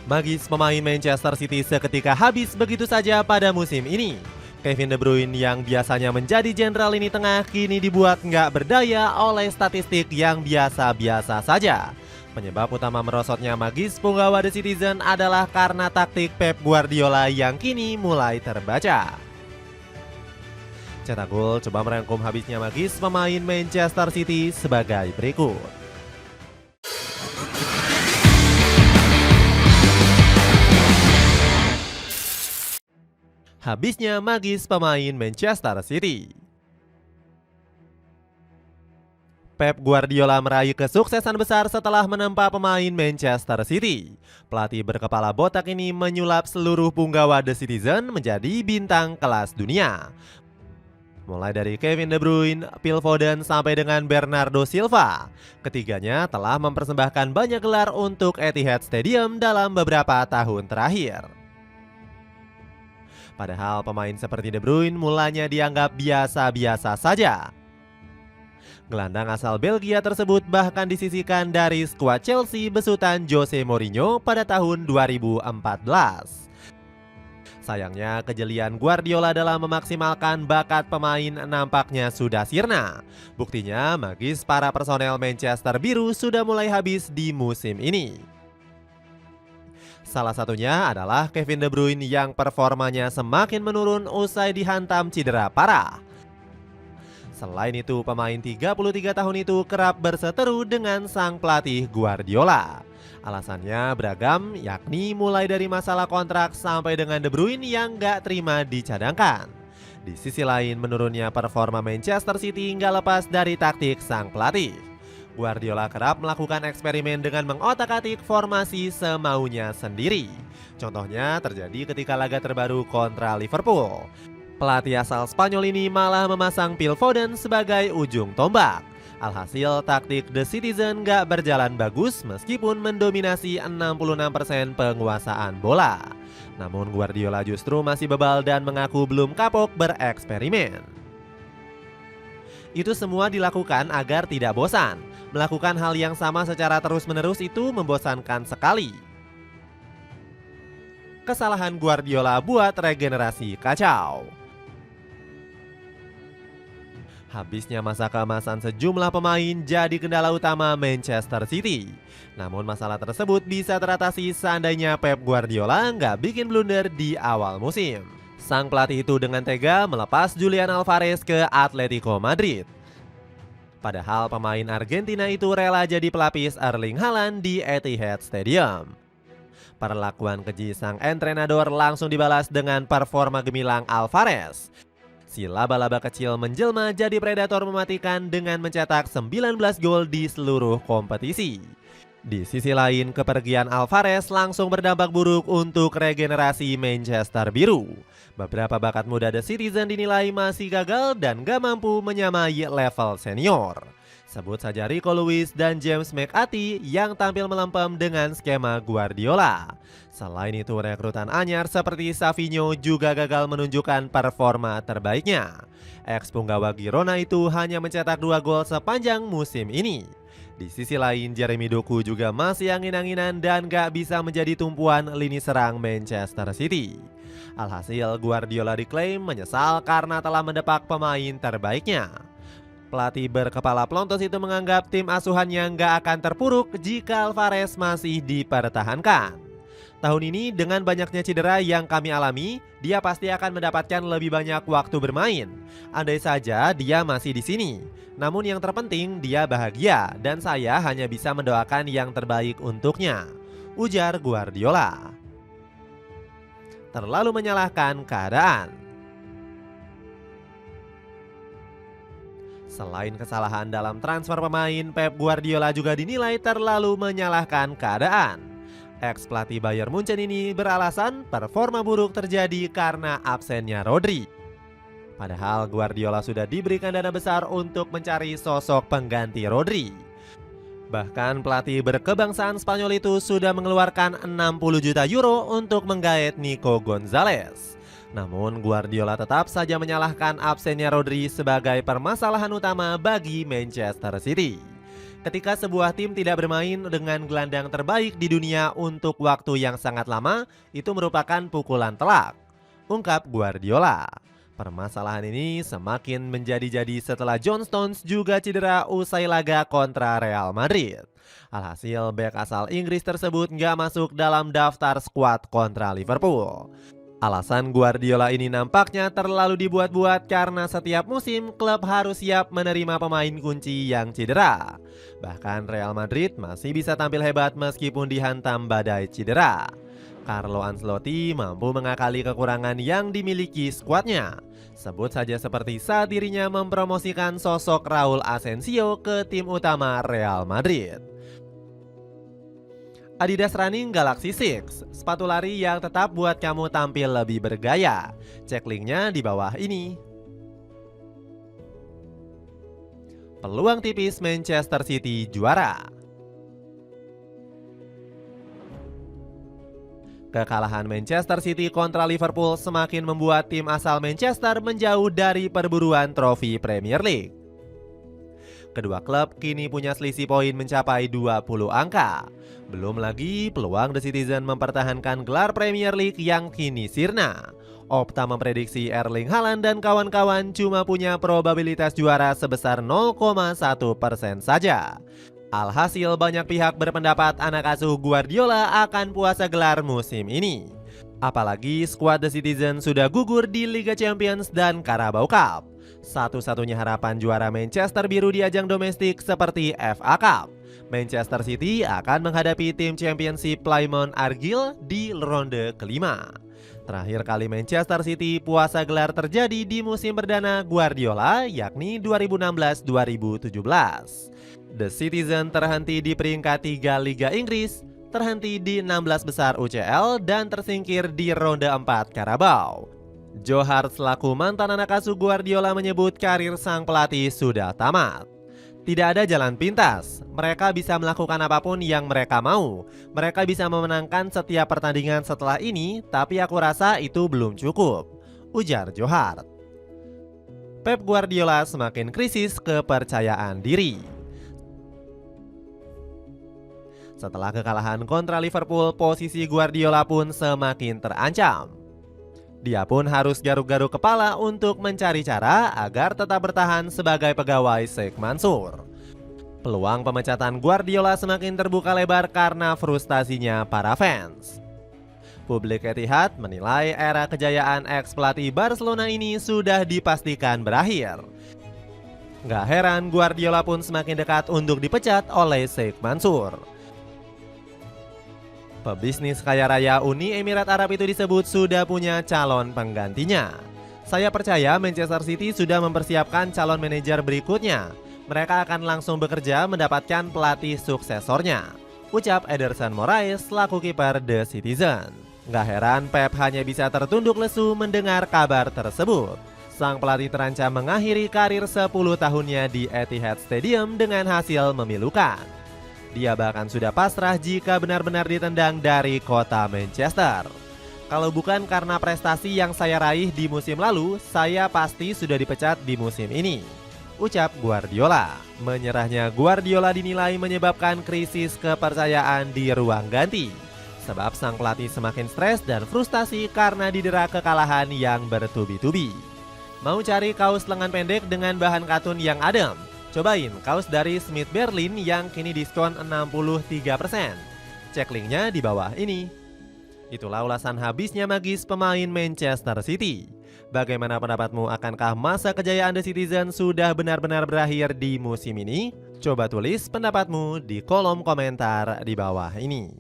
Magis pemain Manchester City seketika habis begitu saja pada musim ini. Kevin De Bruyne yang biasanya menjadi jenderal lini tengah kini dibuat nggak berdaya oleh statistik yang biasa-biasa saja. Penyebab utama merosotnya Magis punggawa The Citizen adalah karena taktik Pep Guardiola yang kini mulai terbaca. Cetak Gol coba merangkum habisnya Magis pemain Manchester City sebagai berikut. Habisnya Magis pemain Manchester City. Pep Guardiola meraih kesuksesan besar setelah menempa pemain Manchester City. Pelatih berkepala botak ini menyulap seluruh punggawa The Citizen menjadi bintang kelas dunia. Mulai dari Kevin De Bruyne, Phil Foden sampai dengan Bernardo Silva. Ketiganya telah mempersembahkan banyak gelar untuk Etihad Stadium dalam beberapa tahun terakhir. Padahal pemain seperti De Bruyne mulanya dianggap biasa-biasa saja. Gelandang asal Belgia tersebut bahkan disisihkan dari skuad Chelsea besutan Jose Mourinho pada tahun 2014. Sayangnya kejelian Guardiola dalam memaksimalkan bakat pemain nampaknya sudah sirna. Buktinya magis para personel Manchester Biru sudah mulai habis di musim ini. Salah satunya adalah Kevin De Bruyne yang performanya semakin menurun usai dihantam cedera parah. Selain itu, pemain 33 tahun itu kerap berseteru dengan sang pelatih Guardiola. Alasannya beragam, yakni mulai dari masalah kontrak sampai dengan De Bruyne yang gak terima dicadangkan. Di sisi lain, menurunnya performa Manchester City nggak lepas dari taktik sang pelatih. Guardiola kerap melakukan eksperimen dengan mengotak-atik formasi semaunya sendiri. Contohnya terjadi ketika laga terbaru kontra Liverpool. Pelatih asal Spanyol ini malah memasang Phil Foden sebagai ujung tombak. Alhasil taktik The Citizen gak berjalan bagus meskipun mendominasi 66% penguasaan bola. Namun Guardiola justru masih bebal dan mengaku belum kapok bereksperimen. Itu semua dilakukan agar tidak bosan. Melakukan hal yang sama secara terus-menerus itu membosankan sekali. Kesalahan Guardiola buat regenerasi kacau. Habisnya masa keemasan sejumlah pemain jadi kendala utama Manchester City. Namun masalah tersebut bisa teratasi seandainya Pep Guardiola nggak bikin blunder di awal musim. Sang pelatih itu dengan tega melepas Julian Alvarez ke Atletico Madrid. Padahal pemain Argentina itu rela jadi pelapis Erling Haaland di Etihad Stadium. Perlakuan keji sang entrenador langsung dibalas dengan performa gemilang Alvarez. Si laba-laba kecil menjelma jadi predator mematikan dengan mencetak 19 gol di seluruh kompetisi. Di sisi lain, kepergian Alvarez langsung berdampak buruk untuk regenerasi Manchester Biru. Beberapa bakat muda The Citizen dinilai masih gagal dan gak mampu menyamai level senior. Sebut saja Rico Lewis dan James McAtee yang tampil melempem dengan skema Guardiola. Selain itu, rekrutan anyar seperti Savinho juga gagal menunjukkan performa terbaiknya. Ex-punggawa Girona itu hanya mencetak 2 gol sepanjang musim ini. Di sisi lain, Jeremy Doku juga masih angin-anginan dan gak bisa menjadi tumpuan lini serang Manchester City. Alhasil, Guardiola diklaim menyesal karena telah mendepak pemain terbaiknya. Pelatih berkepala pelontos itu menganggap tim asuhannya nggak akan terpuruk jika Alvarez masih dipertahankan. Tahun ini dengan banyaknya cedera yang kami alami, dia pasti akan mendapatkan lebih banyak waktu bermain. Andai saja dia masih di sini. Namun yang terpenting dia bahagia dan saya hanya bisa mendoakan yang terbaik untuknya, ujar Guardiola. Terlalu menyalahkan keadaan. Selain kesalahan dalam transfer pemain, Pep Guardiola juga dinilai terlalu menyalahkan keadaan. Ex-pelatih Bayern Munchen ini beralasan performa buruk terjadi karena absennya Rodri. Padahal Guardiola sudah diberikan dana besar untuk mencari sosok pengganti Rodri. Bahkan pelatih berkebangsaan Spanyol itu sudah mengeluarkan 60 juta euro untuk menggait Nico Gonzalez. Namun Guardiola tetap saja menyalahkan absennya Rodri sebagai permasalahan utama bagi Manchester City. Ketika sebuah tim tidak bermain dengan gelandang terbaik di dunia untuk waktu yang sangat lama, itu merupakan pukulan telak, ungkap Guardiola. Permasalahan ini semakin menjadi-jadi setelah John Stones juga cedera usai laga kontra Real Madrid. Alhasil, bek asal Inggris tersebut nggak masuk dalam daftar skuad kontra Liverpool. Alasan Guardiola ini nampaknya terlalu dibuat-buat karena setiap musim klub harus siap menerima pemain kunci yang cedera. Bahkan Real Madrid masih bisa tampil hebat meskipun dihantam badai cedera. Carlo Ancelotti mampu mengakali kekurangan yang dimiliki skuadnya. Sebut saja seperti saat dirinya mempromosikan sosok Raul Asensio ke tim utama Real Madrid. Adidas Running Galaxy 6, sepatu lari yang tetap buat kamu tampil lebih bergaya. Cek linknya di bawah ini. Peluang tipis Manchester City juara. Kekalahan Manchester City kontra Liverpool semakin membuat tim asal Manchester menjauh dari perburuan trofi Premier League. Kedua klub kini punya selisih poin mencapai 20 angka. Belum lagi peluang The Citizen mempertahankan gelar Premier League yang kini sirna. Opta memprediksi Erling Haaland dan kawan-kawan cuma punya probabilitas juara sebesar 0,1% saja. Alhasil banyak pihak berpendapat anak asuh Guardiola akan puasa gelar musim ini. Apalagi skuad The Citizen sudah gugur di Liga Champions dan Carabao Cup. Satu-satunya harapan juara Manchester Biru di ajang domestik seperti FA Cup. Manchester City akan menghadapi tim Championship Plymouth Argyle di ronde kelima. Terakhir kali Manchester City puasa gelar terjadi di musim perdana Guardiola, yakni 2016-2017. The Citizen terhenti di peringkat 3 Liga Inggris, terhenti di 16 besar UCL, dan tersingkir di ronde 4 Carabao. Joe Hart selaku mantan anak asuh Guardiola menyebut karir sang pelatih sudah tamat. Tidak ada jalan pintas, mereka bisa melakukan apapun yang mereka mau. Mereka bisa memenangkan setiap pertandingan setelah ini, tapi aku rasa itu belum cukup, ujar Joe Hart. Pep Guardiola semakin krisis kepercayaan diri. Setelah kekalahan kontra Liverpool, posisi Guardiola pun semakin terancam. Dia pun harus garuk-garuk kepala untuk mencari cara agar tetap bertahan sebagai pegawai Sheikh Mansour. Peluang pemecatan Guardiola semakin terbuka lebar karena frustasinya para fans. Publik Etihad menilai era kejayaan ex-pelatih Barcelona ini sudah dipastikan berakhir. Gak heran Guardiola pun semakin dekat untuk dipecat oleh Sheikh Mansour. Pebisnis kaya raya Uni Emirat Arab itu disebut sudah punya calon penggantinya. Saya percaya Manchester City sudah mempersiapkan calon manajer berikutnya. Mereka akan langsung bekerja mendapatkan pelatih suksesornya, ucap Ederson Moraes selaku kiper The Citizen. Gak heran Pep hanya bisa tertunduk lesu mendengar kabar tersebut. Sang pelatih terancam mengakhiri karir 10 tahunnya di Etihad Stadium dengan hasil memilukan. Dia bahkan sudah pasrah jika benar-benar ditendang dari kota Manchester. Kalau bukan karena prestasi yang saya raih di musim lalu, saya pasti sudah dipecat di musim ini, ucap Guardiola. Menyerahnya Guardiola dinilai menyebabkan krisis kepercayaan di ruang ganti. Sebab sang pelatih semakin stres dan frustasi karena didera kekalahan yang bertubi-tubi. Mau cari kaos lengan pendek dengan bahan katun yang adem? Cobain kaos dari Smith Berlin yang kini diskon 63%. Cek linknya di bawah ini. Itulah ulasan habisnya magis pemain Manchester City. Bagaimana pendapatmu, akankah masa kejayaan The Citizen sudah benar-benar berakhir di musim ini? Coba tulis pendapatmu di kolom komentar di bawah ini.